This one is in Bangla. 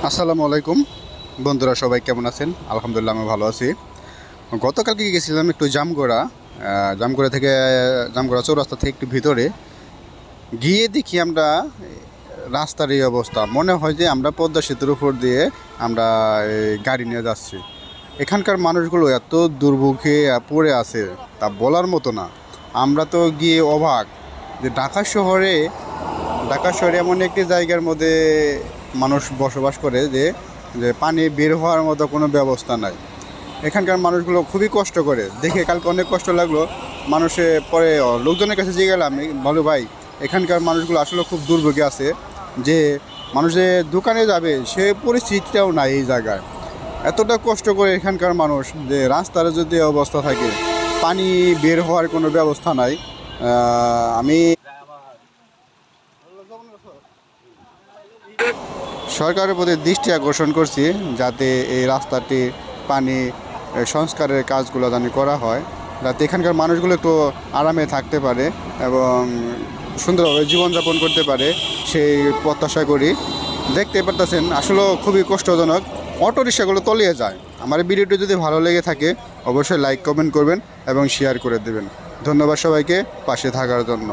আসসালামু আলাইকুম বন্ধুরা, সবাই কেমন আছেন? আলহামদুলিল্লাহ আমি ভালো আছি। গতকালকে গেছিলাম একটু জামগড়া থেকে জামগড়া চৌরাস্তা থেকে একটু ভিতরে গিয়ে দেখি আমরা রাস্তার এই অবস্থা। মনে হয় যে আমরা পদ্মা সেতুর উপর দিয়ে আমরা গাড়ি নিয়ে যাচ্ছি। এখানকার মানুষগুলো এত দুর্ভোগে পড়ে আছে তা বলার মতো না। আমরা তো গিয়ে অবাক যে ঢাকা শহরে এমন একটি জায়গার মধ্যে মানুষ বসবাস করে যে যে পানি বের হওয়ার মতো কোনো ব্যবস্থা নাই। এখানকার মানুষগুলো খুবই কষ্ট করে দেখে কালকে অনেক কষ্ট লাগলো। মানুষে পরে লোকজনের কাছে জিজ্ঞেস গেলাম, ভালো ভাই, এখানকার মানুষগুলো আসলে খুব দুর্ভোগে আছে যে মানুষ যে দোকানে যাবে সে পরিস্থিতিটাও নাই এই জায়গায়। এতটা কষ্ট করে এখানকার মানুষ যে রাস্তার যদি অবস্থা থাকে, পানি বের হওয়ার কোনো ব্যবস্থা নাই। আমি সরকারের প্রতি দৃষ্টি আকর্ষণ করছি যাতে এই রাস্তাটি পানি সংস্কারের কাজগুলো যেন করা হয়, যাতে এখানকার মানুষগুলো একটু আরামে থাকতে পারে এবং সুন্দরভাবে জীবনযাপন করতে পারে, সেই প্রত্যাশা করি। দেখতে পারতেছেন আসলে খুবই কষ্টজনক, অটো রিক্সাগুলো তলিয়ে যায়। আমার ভিডিওটি যদি ভালো লেগে থাকে অবশ্যই লাইক কমেন্ট করবেন এবং শেয়ার করে দেবেন। ধন্যবাদ সবাইকে পাশে থাকার জন্য।